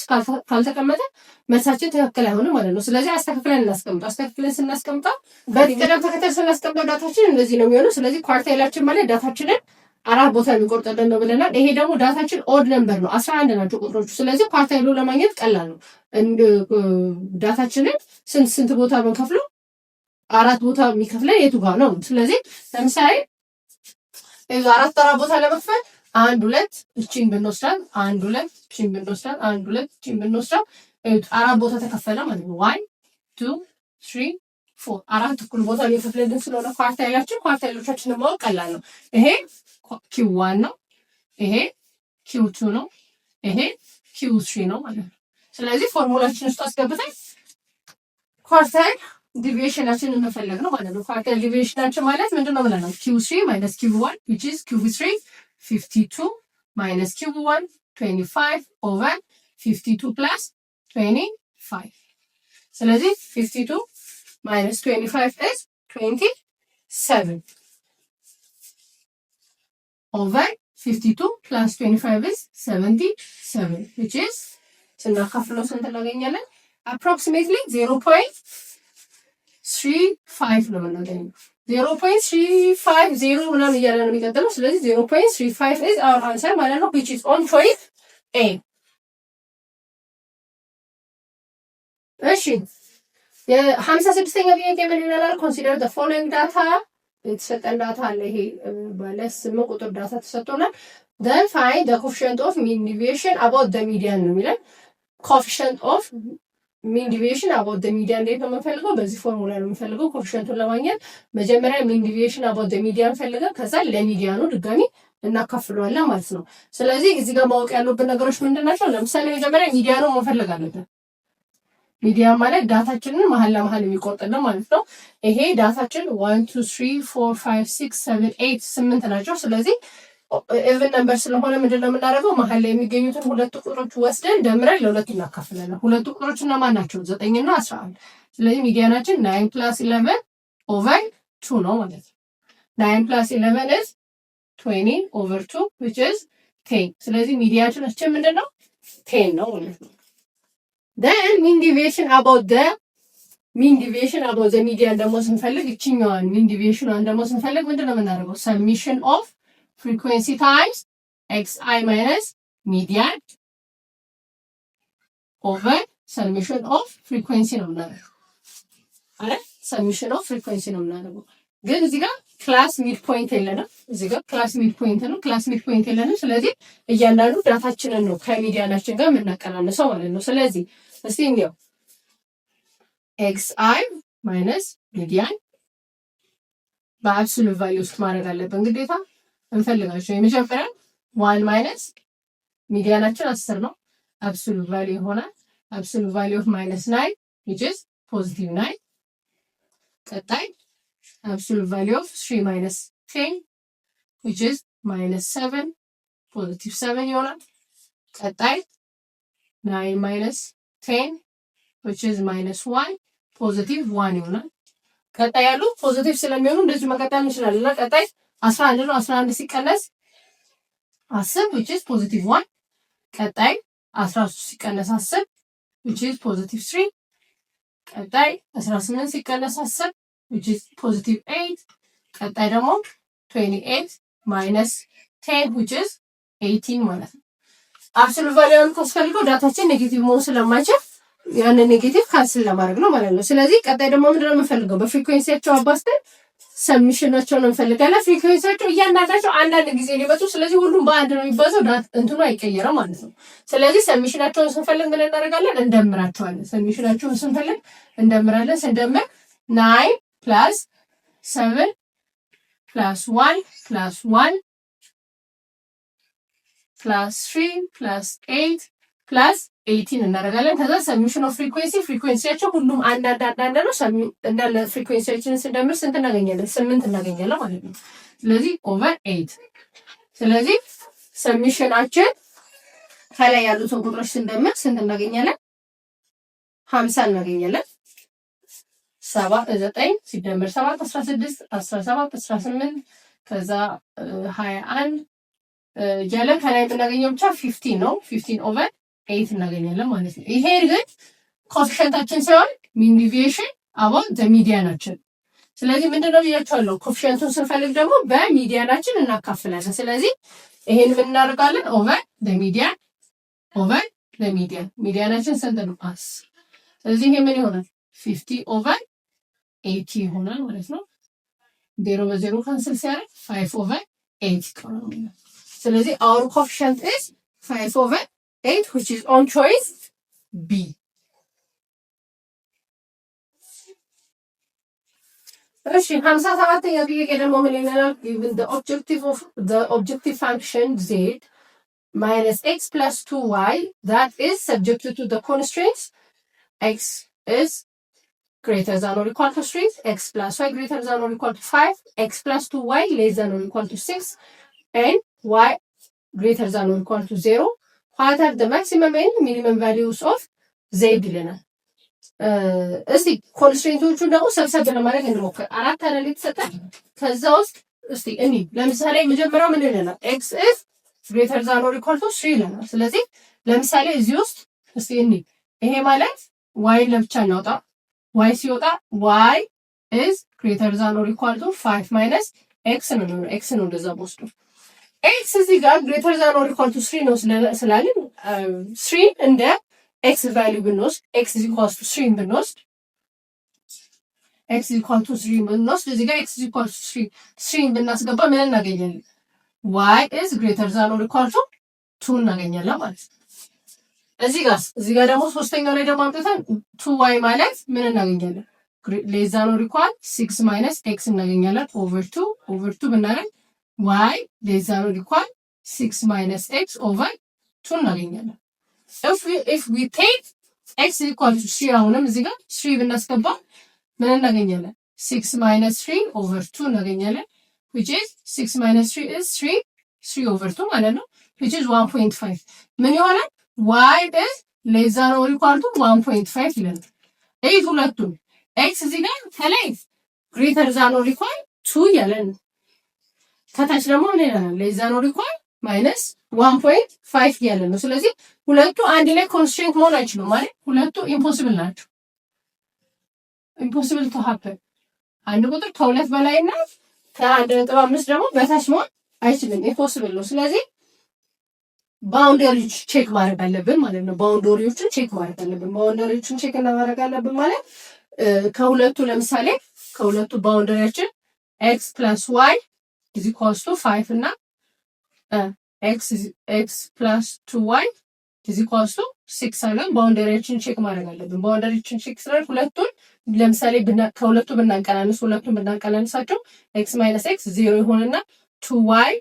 ካልተቀመጠ መልሳችን ትክክል አይሆንም ማለት ነው። ስለዚህ አስተካክለን እናስቀምጠው። አስተካክለን ስናስቀምጠው በቅደም ተከተል ስናስቀምጠው ዳታችን እንደዚህ ነው የሚሆነው። ስለዚህ ኳርታይላችን ማለት ዳታችንን አራት ቦታ የሚቆርጥልን ነው ብለናል። ይሄ ደግሞ ዳታችን ኦድ ነምበር ነው፣ 11 ናቸው ቁጥሮቹ። ስለዚህ ኳርታይሉ ለማግኘት ቀላል ነው። ዳታችንን ስንት ቦታ ብንከፍለው አራት ቦታ የሚከፍለን የቱ ጋር ነው? ስለዚህ ለምሳሌ አራት ቦታ ለመክፈል 1 2 እቺን ብንወስዳት 1 2 እቺን ብንወስዳት 1 2 እቺን ብንወስዳት አራት ቦታ ተከፈለ ማለት ነው። 1 2 3 4 አራት እኩል ቦታ እየከፈለን ስለሆነ ኳርታይሎቻችንን ማወቅ ቀላል ነው። ይሄ Q1 ነው፣ ይሄ Q2 ነው፣ ይሄ Q3 ነው ማለት ነው። ስለዚህ ፎርሙላችን ውስጥ አስገብተን ኳርታይል ዲቪዬሽናችንን መፈለግ ነው ማለት ነው። ኳርታይል ዲቪዬሽናችን ማለት ምንድነው ብለናል? Q3 minus Q1 which is Q3 52 minus Q1 25 over 52 plus 25 ስለዚህ 52 minus 25 is 27 over 52 plus 25 is 77 which is ስናካፍለው ስንት እናገኛለን? approximately 0.35 ነው የምናገኘው። 0.350 ምናምን እያለ ነው የሚቀጥለው። ስለዚህ 0.35 is our answer ማለት ነው which is on choice A። እሺ የ56ኛ ጥያቄ ምን ይላል? consider the following data የተሰጠን ዳታ አለ። ይሄ ባለ 8 ቁጥር ዳታ ተሰጥቶናል። then find the coefficient of mean deviation about the median ነው የሚለን። coefficient of mean deviation about the median እንዴት ነው የምንፈልገው? በዚህ ፎርሙላ ነው የምንፈልገው። ኮኤፊሽንቱን ለማግኘት መጀመሪያ mean deviation about the median ፈልገን ከዛ ለሚዲያኑ ድጋሚ እናካፍለዋለን ማለት ነው። ስለዚህ እዚህ ጋር ማወቅ ያሉብን ነገሮች ምንድን ናቸው? ለምሳሌ መጀመሪያ ሚዲያኑ መፈለግ አለብን። ሚዲያን ማለት ዳታችንን መሀል ለመሀል የሚቆርጥልን ማለት ነው። ይሄ ዳታችን 1 2 3 4 5 6 7 8 8 ናቸው። ስለዚህ ኢቭን ነምበር ስለሆነ ምንድነው የምናደርገው? መሀል ላይ የሚገኙትን ሁለት ቁጥሮች ወስደን ደምረን ለሁለት እናካፍላለን። ሁለቱ ቁጥሮች እነማን ናቸው? 9 እና 11። ስለዚህ ሚዲያናችን 9 plus 11 over 2 ነው ማለት ነው። 9 plus 11 is 20 over 2 which is 10 ስለዚህ ሚዲያናችን ምንድነው 10 ነው ማለት ነው። then mean deviation about the median ደግሞ ስንፈልግ እቺኛዋን mean deviationዋን ደግሞ ስንፈልግ ምንድነው የምናደርገው summation of frequency times xi minus median over summation of frequency ነው የምናደርገው አይደል summation of frequency ነው የምናደርገው ግን እዚህ ጋር ክላስ ሚድ ፖይንት የለንም እዚህ ጋር ክላስ ሚድ ፖይንት ነው ክላስ ሚድ ፖይንት የለንም ስለዚህ እያንዳንዱ ዳታችንን ነው ከሚዲያናችን ጋር የምናቀናንሰው ማለት ነው ስለዚህ እስቲ እንየው xi minus median በአብሶሉት ቫልዩ ውስጥ ማድረግ አለብን ግዴታ እንፈልጋቸው የመጀመሪያ 1 minus ሚዲያናችን 10 ነው አብሶሉት ቫልዩ ይሆናል absolute value of -9 which is positive 9 ቀጣይ absolute value of 3 minus 10 which is -7 positive 7 ይሆናል ቀጣይ 9 minus 10 which is -1 positive 1 ይሆናል ቀጣይ ያሉ ፖዚቲቭ ስለሚሆኑ እንደዚህ መቀጠል እንችላለን እና ቀጣይ 11 ነው 11 ሲቀነስ 10 which is positive 1 ቀጣይ 13 ሲቀነስ 10 which is positive 3 ቀጣይ 18 ሲቀነስ 10 which is positive 8 ቀጣይ ደግሞ 28 minus 10 which is 18 ማለት ነው አብሶሉት ቫልዩን ካስፈልገው ዳታችን ኔጌቲቭ መሆን ስለማይችል ያንን ኔጌቲቭ ካንስል ለማድረግ ነው ማለት ነው ስለዚህ ቀጣይ ደግሞ ምንድነው የምንፈልገው በፍሪኩዌንሲያቸው አባስተን ሰሚሽናቸውን እንፈልጋለን ፍሪኩዌንሲያቸው እያንዳንዳቸው አንዳንድ ጊዜ ሊመጡ ስለዚህ ሁሉም በአንድ ነው የሚባዛው እንትኑ አይቀየርም ማለት ነው ስለዚህ ሰሚሽናቸውን ስንፈልግ ምን እናደርጋለን እንደምራቸዋለን ሰሚሽናቸውን ስንፈልግ እንደምራለን ስንደምር 9 plus 7 plus 1 plus 1 plus 3 plus 8 plus 18 እናደርጋለን ከዛ ሰሚሽን ኦፍ ፍሪኩዌንሲያቸው ሁሉም አንዳንድ ነው እንዳለ ፍሪኩዌንሲያችንን ስንደምር ስንት እናገኛለን 8 እናገኛለን ማለት ነው ስለዚህ ኦቨር 8 ስለዚህ ሰሚሽናችን ከላይ ያሉትን ቁጥሮች ስንደምር ስንት እናገኛለን 50 እናገኛለን 9 ሲደመር 7 16 17 18 ከዛ 21 ያለ ከላይ የምናገኘው ብቻ 15 ነው 15 ኦቨር 8 እናገኛለን ማለት ነው ይሄ ግን ኮኤፊሺየንታችን ሳይሆን ሚን ዲቪዬሽን አባውት ዘ ሚዲያናችን ስለዚህ ምንድነው ብያችኋለሁ ኮኤፊሺየንቱን ስንፈልግ ደግሞ በሚዲያናችን እናካፍላለን ስለዚህ ይሄን ምን እናደርጋለን ኦቨር ዘ ሚዲያን ኦቨር ዘ ሚዲያን ሚዲያናችን ስንት ነው ፓስ ስለዚህ ይሄ ምን ይሆናል 50 ኦቨር 80 ይሆናል ማለት ነው 0 በ0 ካንስል ሲያደርግ 5 ኦቨር 8 ይሆናል ስለዚህ our coefficient is 5 over 8 which is on choice B እሺ 57ኛ ጥያቄ ደግሞ ምን ይላል given the objective function z minus x plus 2y that is subjected to the constraints x is greater than or equal to 3 x plus y greater than or equal to 5 x plus 2y less than or equal to 6 and y greater than or equal to 0 what are the maximum and minimum values of z ይለናል እስቲ ኮንስትሬንቶቹን ደግሞ ሰብሰብ ለማድረግ እንሞክር አራት አይደል የተሰጠን ከዛ ውስጥ እስቲ እኔ ለምሳሌ መጀመሪያው ምን ይለናል x is greater than or equal to 3 ይለናል ስለዚህ ለምሳሌ እዚህ ውስጥ እስቲ እኔ ይሄ ማለት y ለብቻ እናውጣ y ሲወጣ y is greater than or equal to 5 minus x ነው x ነው እንደዛ ወስዱ x እዚህ ጋር greater than or equal to 3 ነው ስላልን 3 እንደ x value ብንወስድ x is equal to 3 ብንወስድ x is equal to 3 ብንወስድ እዚህ ጋር x is equal to 3 ብናስገባ ምን እናገኛለን y is greater than or equal to 2 እናገኛለን ማለት ነው እዚህ ጋር ደግሞ ሶስተኛው ላይ ደግሞ አምጥተን 2y ማለት ምን እናገኛለን less than or equal 6 minus x እናገኛለን over 2 ብናደርግ y less than or equal 6 minus x over 2 እናገኛለን if we take x equal to 3 አሁንም እዚህ ጋር 3 ብናስገባ ምን እናገኛለን 6 minus 3 over 2 እናገኛለን which is 6 minus 3 is 3 over 2 ማለት ነው which is 1.5 ምን ይሆናል y is less than or equal to 1.5 ይላል ይሄ ሁለቱም x እዚህ ጋር ከላይ greater than or equal 2 ያለን ከታች ደግሞ ምን ይላል less than or equal ማይነስ 1.5 እያለ ነው። ስለዚህ ሁለቱ አንድ ላይ ኮንስትሬንት መሆን አይችሉም ማለት ሁለቱ ኢምፖሲብል ናቸው። ኢምፖሲብል ቱ ሃፕን አንድ ቁጥር ከሁለት በላይና ከ1.5 ደግሞ በታች መሆን አይችልም። ኢምፖሲብል ነው። ስለዚህ ባውንደሪዎች ቼክ ማድረግ አለብን ማለት ነው። ባውንደሪዎችን ቼክ ማድረግ አለብን። ባውንደሪዎችን ቼክ እናደርግ አለብን ማለት ከሁለቱ ለምሳሌ ከሁለቱ ባውንደሪያችን ኤክስ ፕላስ ዋይ ኢዝ ኢኳልስ ቱ 5 እና ኤክስ ፕላስ 2 ዋይ ኢዝ ኢኳልስ ቱ 6 አለን። ባውንደሪያችን ቼክ ማድረግ አለብን። ባውንደሪያችን ቼክ ስለ ሁለቱን ለምሳሌ ከሁለቱ ብናቀናንሳቸው ኤክስ ማይነስ ኤክስ 0 ይሆንና 2 ዋይ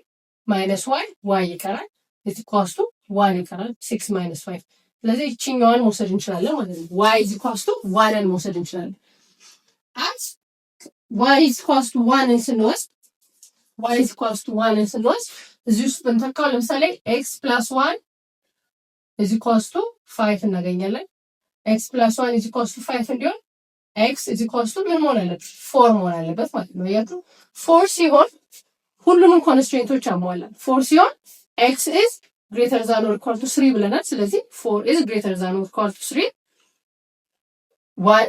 ማይነስ ዋይ ይቀራል ኢዝ ኢኳልስ ቱ 1 ይቀራል 6 ማይነስ 5። ስለዚህ እቺኛዋን መውሰድ እንችላለን ማለት ነው። ዋይ ኢዝ ኢኳልስ ቱ 1ን መውሰድ እንችላለን። አት ዋይ ኢዝ ኢኳልስ ቱ 1ን ስንወስድ እዚህ ውስጥ ብንተካው ለምሳሌ ኤክስ ፕላስ 1 ኢዝ ኢኳልስ ቱ 5 እናገኛለን። ኤክስ ፕላስ 1 ኢዝ ኢኳልስ ቱ 5 እንዲሆን ኤክስ ኢዝ ኢኳልስ ቱ ምን መሆን አለበት? 4 መሆን አለበት ማለት ነው። ያቱ 4 ሲሆን ሁሉንም ኮንስትሬንቶች ያሟላል። 4 ሲሆን ኤክስ ኢዝ ግሬተር ዛን ኦር ኢኳል ቱ 3 ብለናል። ስለዚህ 4 ኢዝ ግሬተር ዛን ኦር ኢኳል ቱ 3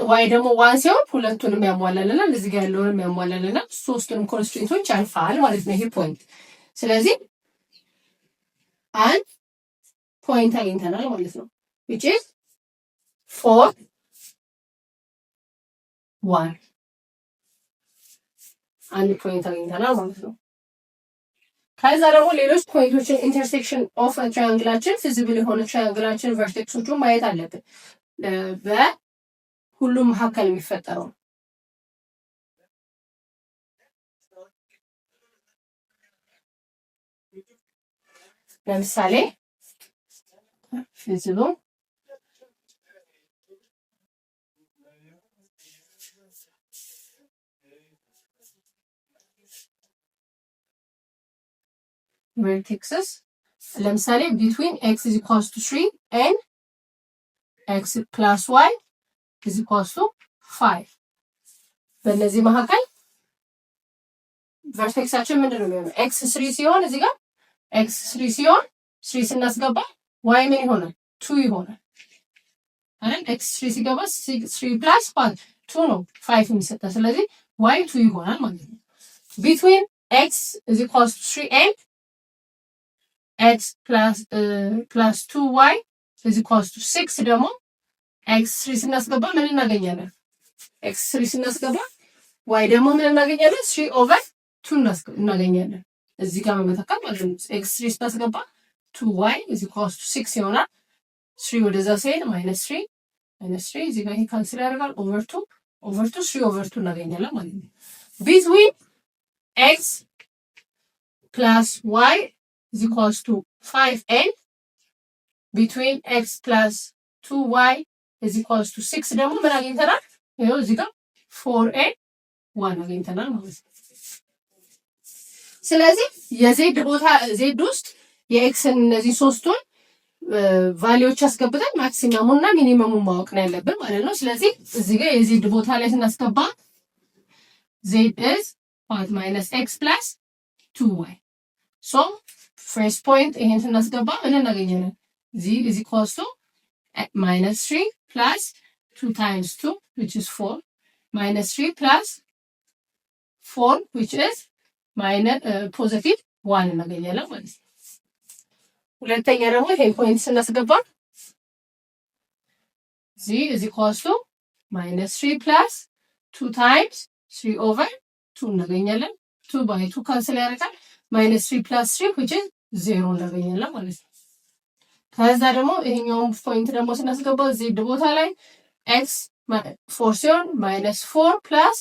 ዋይ ደግሞ 1 ሲሆን ሁለቱንም ያሟላልናል። እዚህ ጋር ያለውንም ያሟላልናል። ሶስቱንም ኮንስትሬንቶች ያልፋል ማለት ነው ይሄ ፖይንት። ስለዚህ አንድ ፖይንት አግኝተናል ማለት ነው which is 4 1 አንድ ፖይንት አግኝተናል ማለት ነው። ከዛ ደግሞ ሌሎች ፖይንቶችን ኢንተርሴክሽን ኦፍ ትራያንግላችን ፊዚብል የሆነ ትራያንግላችን ቨርቴክሶቹን ማየት አለብን። በሁሉም መካከል የሚፈጠረው ለምሳሌ ፊዚብል vertices ለምሳሌ between x is equals to 3 and x plus y is equals to 5 በእነዚህ መካከል ቨርቴክሳችን ምንድን ነው የሚሆነው? x 3 ሲሆን እዚህ ጋር x 3 ሲሆን 3 ስናስገባ y ምን ይሆናል? 2 ይሆናል አይደል? x 3 ሲገባ 3 plus 2 ነው 5 የሚሰጠው። ስለዚህ y 2 ይሆናል ማለት ነው። between x is equals to 3 and x plus 2y is equals to 6 ደግሞ x 3 ስናስገባ ምን እናገኛለን? x 3 ስናስገባ y ደግሞ ምን እናገኛለን? 3 over 2 እናገኛለን። እዚህ ጋር መመተካት ማለት ነው። x 3 ስናስገባ 2y is equals to 6 ይሆናል። 3 ወደዛ ሲሄድ -3 እዚህ ጋር ይሄ ካንስል ያደርጋል። over 2 3 over 2 እናገኛለን ማለት ነው። between x plus y is equals to 5 and between x plus 2y is equals to 6 ደግሞ ምን አግኝተናል? ይሄው እዚህ ጋር 4 and 1 አግኝተናል ማለት ነው። ስለዚህ የዜድ ቦታ ዜድ ውስጥ የኤክስን እነዚህ ሶስቱን ቫልዩዎች አስገብተን ማክሲመሙና ሚኒመሙን ማወቅ ነው ያለብን ማለት ነው። ስለዚህ እዚህ ጋር የዜድ ቦታ ላይ ስናስገባ ዜድ is minus x plus 2y so first point ይሄን ስናስገባ ምን እናገኛለን? z is equals to -3 plus 2 times 2 which is 4 -3 plus 4 which is positive 1 እናገኛለን ማለት ነው። ሁለተኛ ደግሞ ይሄን ፖይንት ስናስገባ z is equals to -3 plus 2 times 3 over 2 እናገኛለን። 2 by 2 ካንስል ያደርጋል። -3 plus 3 which is 0 እናገኛለን ማለት ነው። ከዛ ደግሞ ይሄኛውን ፖይንት ደግሞ ስናስገባ ዜድ ቦታ ላይ x 4 ሲሆን -4 plus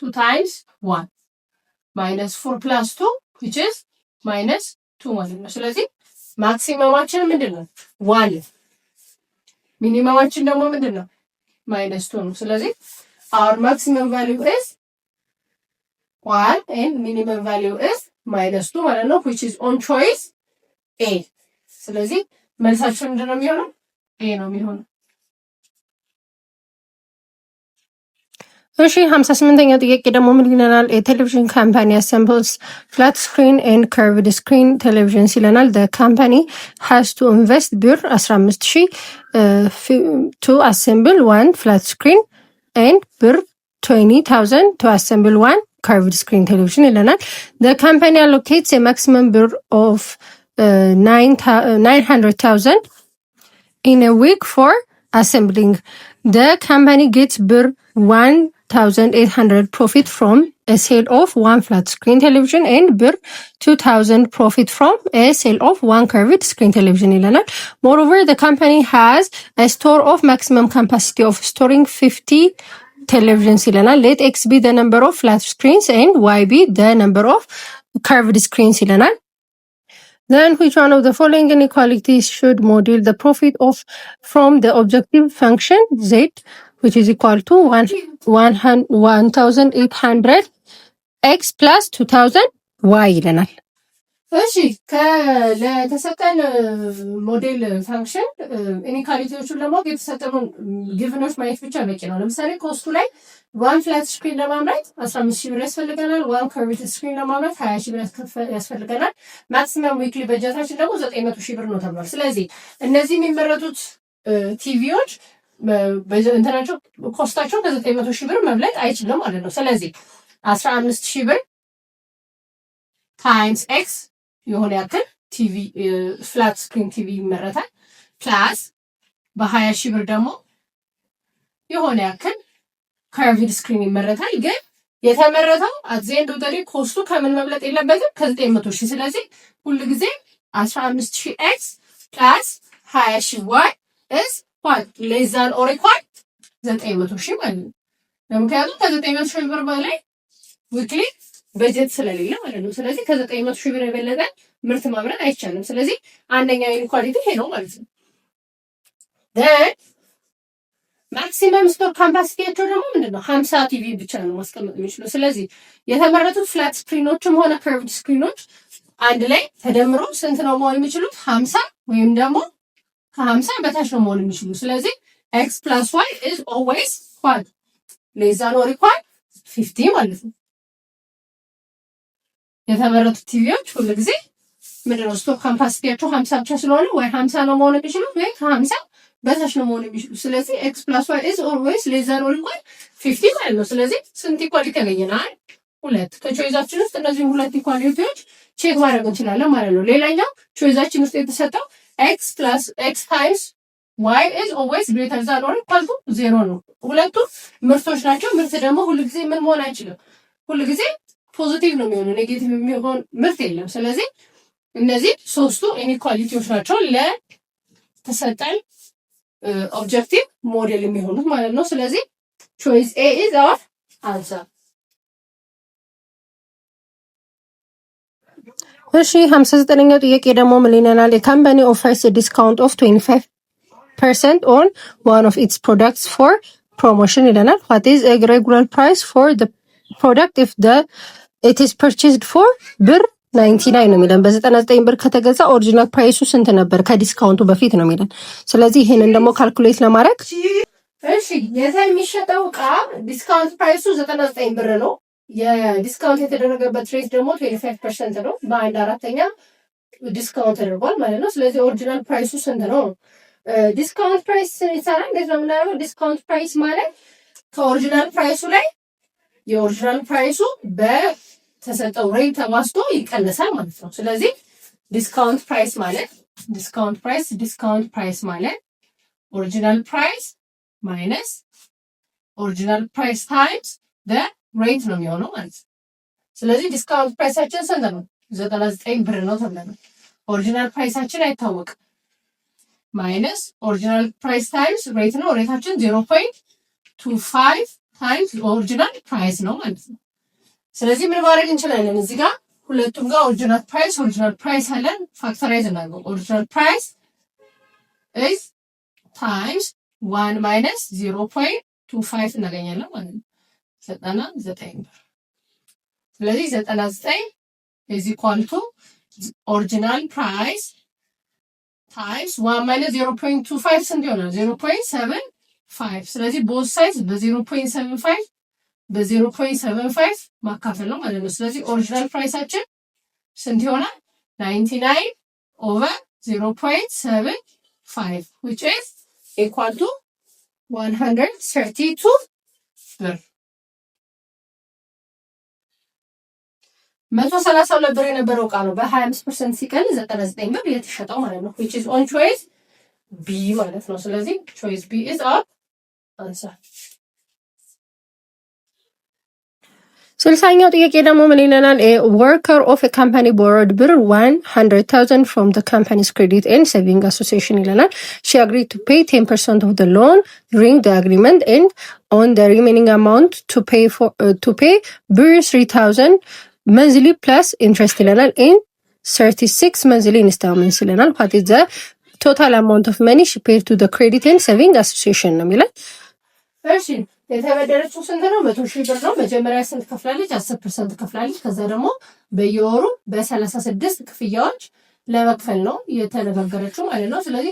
2 times 1 -4 plus 2 which is -2 ማለት ነው። ስለዚህ ማክሲመማችን ምንድነው? 1 ሚኒመማችን ደግሞ ምንድነው? -2 ነው። ስለዚህ our maximum value is 1 and minimum value is -2 ማለት ነው which is on choice A። ስለዚህ መልሳችን ምንድን ነው የሚሆነው? A ነው የሚሆነው። እሺ 58ኛው ጥያቄ ደግሞ ምን ይለናል? የቴሌቪዥን ካምፓኒ አሰምብልስ ፍላት ስክሪን ኤንድ ከርቭድ ስክሪን ቴሌቪዥንስ ይለናል። the company has to invest ብር 15,000 to assemble one flat screen and ብር 20,000 to assemble one curved screen television ይለናል። the company allocates a maximum ብር of 900,000 in a week for assembling. The company gets ብር 1,800 profit from a sale of one flat screen television and ብር 2,000 profit from a sale of one curved screen television ይለናል። Moreover, the company has a store of maximum capacity of storing 50 televisions ይለናል። Let X be the number of flat screens and Y be the number of curved screens ይለናል። Then which one of the following inequalities should model the profit of from the objective function Z, which is equal to 1,800 x plus 2,000 y ይለናል። እሺ ለተሰጠን ሞዴል ፋንክሽን ኢኒኳሊቲዎቹን ለማወቅ የተሰጠኑን ጊቭኖች ማየት ብቻ በቂ ነው። ለምሳሌ ኮስቱ ላይ ዋን ፍላት ስክሪን ለማምረት 15,000 ብር ያስፈልገናል። ዋን ከርቭድ ስክሪን ለማምረት 20,000 ብር ያስፈልገናል። ማክሲመም ዊክሊ በጀታችን ደግሞ 900,000 ብር ነው ተብሏል። ስለዚህ እነዚህ የሚመረቱት ቲቪዎች እንትናቸው ኮስታቸው ከ900,000 ብር መብለጥ አይችልም ማለት ነው። ስለዚህ 15,000 ብር ታይምስ ኤክስ የሆነ ያክል ቲቪ ፍላት ስክሪን ቲቪ ይመረታል። ፕላስ በ20,000 ብር ደግሞ የሆነ ያክል ከርቭድ ስክሪን ይመረታል። ግን የተመረተው አትዜንድ ወደሪ ኮስቱ ከምን መብለጥ የለበትም ከ900,000። ስለዚህ ሁሉ ጊዜ 15,000 ኤክስ ፕላስ 20,000 ዋይ is what less than or equal 900,000 ማለት ነው። ምክንያቱም ከ900,000 ብር በላይ ዊክሊ በጀት ስለሌለ ማለት ነው። ስለዚህ ከ900,000 ብር የበለጠ ምርት ማምረት አይቻልም። ስለዚህ አንደኛው ኢኒኳሊቲ ይሄ ነው ማለት ነው። then ማክሲመም ስቶር ካፓሲቲያቸው ደግሞ ምንድነው 50 ቲቪ ብቻ ነው ማስቀመጥ የሚችለው። ስለዚህ የተመረቱት ፍላት ስክሪኖችም ሆነ ከርቭድ ስክሪኖች አንድ ላይ ተደምሮ ስንት ነው መሆን የሚችሉት? 50 ወይም ደግሞ ከ50 በታች ነው መሆን የሚችሉ። ስለዚህ x plus y is always what less than or equal 50 ማለት ነው። የተመረቱት ቲቪዎች ሁሉ ጊዜ ምንድነው ስቶክ ካፓሲቲያቸው 50 ብቻ ስለሆነ ወይ 50 ነው መሆን የሚችሉት ወይ ከ50 በታች ነው መሆን የሚችሉት። ስለዚህ x plus y is always less than or equal 50 ማለት ነው። ስለዚህ ስንት ኢኳሊቲ ያገኘናል? ሁለት። ከቾይዛችን ውስጥ እነዚህ ሁለት ኢኳሊቲዎች ቼክ ማድረግ እንችላለን ማለት ነው። ሌላኛው ቾይዛችን ውስጥ የተሰጠው x plus x times y is always greater than or equal to 0 ነው። ሁለቱ ምርቶች ናቸው። ምርት ደግሞ ሁሉ ጊዜ ምን መሆን አይችልም። ሁሉ ጊዜ ፖዚቲቭ ነው የሚሆነው፣ ኔጌቲቭ የሚሆን ምርት የለም። ስለዚህ እነዚህ ሶስቱ ኢኒኳሊቲዎች ናቸው ለተሰጠን ኦብጀክቲቭ ሞዴል የሚሆኑት ማለት ነው። ስለዚህ ቾይስ ኤ ኢዝ አወር አንሰር። እሺ 59ኛው ጥያቄ ደግሞ ምን ይለናል? የካምፓኒ ኦፈርስ ዲስካውንት ኦፍ 25% ኦን ዋን ኦፍ ኢትስ ፕሮዳክትስ ፎር ፕሮሞሽን ይለናል። ዋት ኢዝ ኤ ሬጉላር ፕራይስ ፎር ዘ ፕሮዳክት ኢፍ ኢት ኢዝ ፐርቼዝድ ፎር ብር 99 ነው የሚለን። በ99 ብር ከተገዛ ኦሪጂናል ፕራይሱ ስንት ነበር ከዲስካውንቱ በፊት ነው የሚለን። ስለዚህ ይሄንን ደግሞ ካልኩሌት ለማድረግ እሺ የሚሸጠው ዕቃ ዲስካውንት ፕራይሱ 99 ብር ነው። የዲስካውንት የተደረገበት ሬት ደግሞ 25% ነው። በአንድ አራተኛ ዲስካውንት ተደርጓል ማለት ነው። ስለዚህ ኦሪጂናል ፕራይሱ ስንት ነው? ዲስካውንት ፕራይስ ይሰራል። እንዴት ነው የምናደርገው? ዲስካውንት ፕራይስ ማለት ከኦሪጂናል ፕራይሱ ላይ የኦሪጂናል ፕራይሱ በተሰጠው ሬት ተባዝቶ ይቀነሳል ማለት ነው። ስለዚህ ዲስካውንት ፕራይስ ማለት ኦሪጂናል ፕራይስ ማይነስ ኦሪጂናል ፕራይስ ታይምስ ሬት ነው የሚሆነው ማለት ነው። ስለዚህ ዲስካውንት ፕራይሳችን ስንት ነው? 99 ብር ነው ተብለናል። ኦሪጂናል ፕራይሳችን አይታወቅም። ማይነስ ኦሪጂናል ፕራይስ ታይምስ ሬት ነው። ሬታችን 0.25 ታይምስ ኦሪጂናል ፕራይስ ነው ማለት ነው። ስለዚህ ምን ማድረግ እንችላለን? እዚህ ጋር ሁለቱም ጋር ኦሪጂናል ፕራይስ አለን። ፋክተራይዝ እናድርገው። ኦሪጂናል ፕራይስ ኢዝ ታይምስ 1 ማይነስ 0.25 እናገኛለን ማለት ነው። 99 ብር። ስለዚህ 99 is equal to original price times 1 minus 0.25 ስንት ይሆናል? 0.75። ስለዚህ both sides በ0.75 በ0.75 ማካፈል ነው ማለት ነው። ስለዚህ ኦሪጂናል ፕራይሳችን ስንት ይሆናል? 99 over 0.75 which is equal to 132 ብር። 132 ብር የነበረው እቃ ነው በ25% ሲቀንስ 99 ብር የተሸጠው ማለት ነው which is on choice B ማለት ነው። ስለዚህ choice B is our answer። 60ኛው ጥያቄ ደግሞ ምን ይለናል? a worker of a company borrowed ብር 100,000 from the company's credit and saving association ይለናል። she agreed to pay 10% of the loan during the agreement and on the remaining amount to pay ብር 3,000 monthly plus interest ይለናል in 36 monthly installments ይለናል። what is the total amount of money she paid to the credit and saving association ነው የሚለው። እሺ የተበደረችው ስንት ነው? 100,000 ብር ነው። መጀመሪያ ስንት ከፍላለች? 10% ከፍላለች። ከዛ ደግሞ በየወሩ በ36 ክፍያዎች ለመክፈል ነው የተነጋገረችው ማለት ነው። ስለዚህ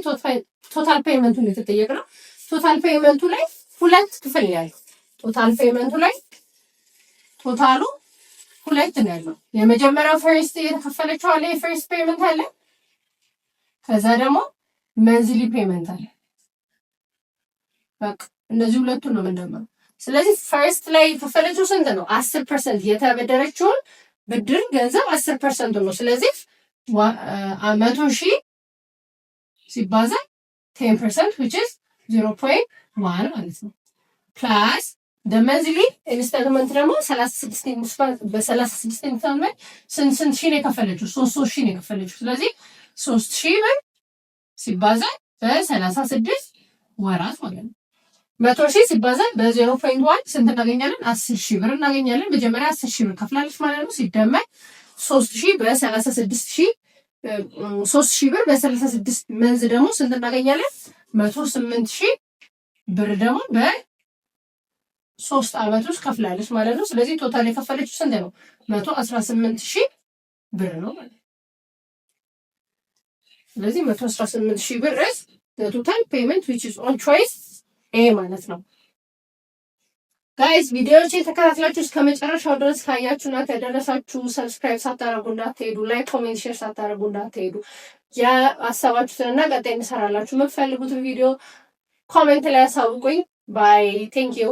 ቶታል ፔይመንቱን የተጠየቅነው ቶታል ፔይመንቱ ላይ ሁለት ክፍል ያለው ቶታል ፔይመንቱ ላይ ቶታሉ ሁለት ነው ያለው። የመጀመሪያው ፈርስት የተከፈለችው አለ የፈርስት ፔይመንት አለ። ከዛ ደግሞ መንዝሊ ፔይመንት አለ። በቃ እነዚህ ሁለቱ ነው የምንደምረው። ስለዚህ ፈርስት ላይ የከፈለችው ስንት ነው? 10% የተበደረችውን ብድር ገንዘብ 10% ነው። ስለዚህ 100,000 ሲባዛ 10% which is 0.1 ማለት ነው። ፕላስ ደመንዝሊ ኢንስታልመንት ደግሞ 36 ኢንስታልመንት ስንት ሺህ ነው የከፈለችው? 3,000 ነው የከፈለችው። ስለዚህ 3,000 ብር ሲባዛ በ36 ወራት ማለት ነው። 100,000 ሲባዛ በ0.1 ስንት እናገኛለን? 10,000 ብር እናገኛለን። መጀመሪያ 10,000 ብር ከፍላለች ማለት ነው። ሲደመር 3,000 በ36,000 3,000 ብር በ36 መንዝ ደግሞ ስንት እናገኛለን? 108,000 ብር ደግሞ በ3 ዓመት ውስጥ ከፍላለች ማለት ነው። ስለዚህ ቶታል የከፈለችው ስንት ነው? 118,000 ብር ነው ማለት ነው። ስለዚህ 118,000 ብር is the total payment which is on choice A ማለት ነው። ጋይስ ቪዲዮዎች የተከታተላችሁ እስከ መጨረሻው ድረስ ካያችሁና ከደረሳችሁ ሰብስክራይብ ሳታደርጉ እንዳትሄዱ፣ ላይክ፣ ኮሜንት፣ ሼር ሳታደርጉ እንዳትሄዱ። ያሳባችሁትንና ቀጣይ እንሰራላችሁ የምትፈልጉትን ቪዲዮ ኮሜንት ላይ አሳውቁኝ። ባይ ቴንክ ዩ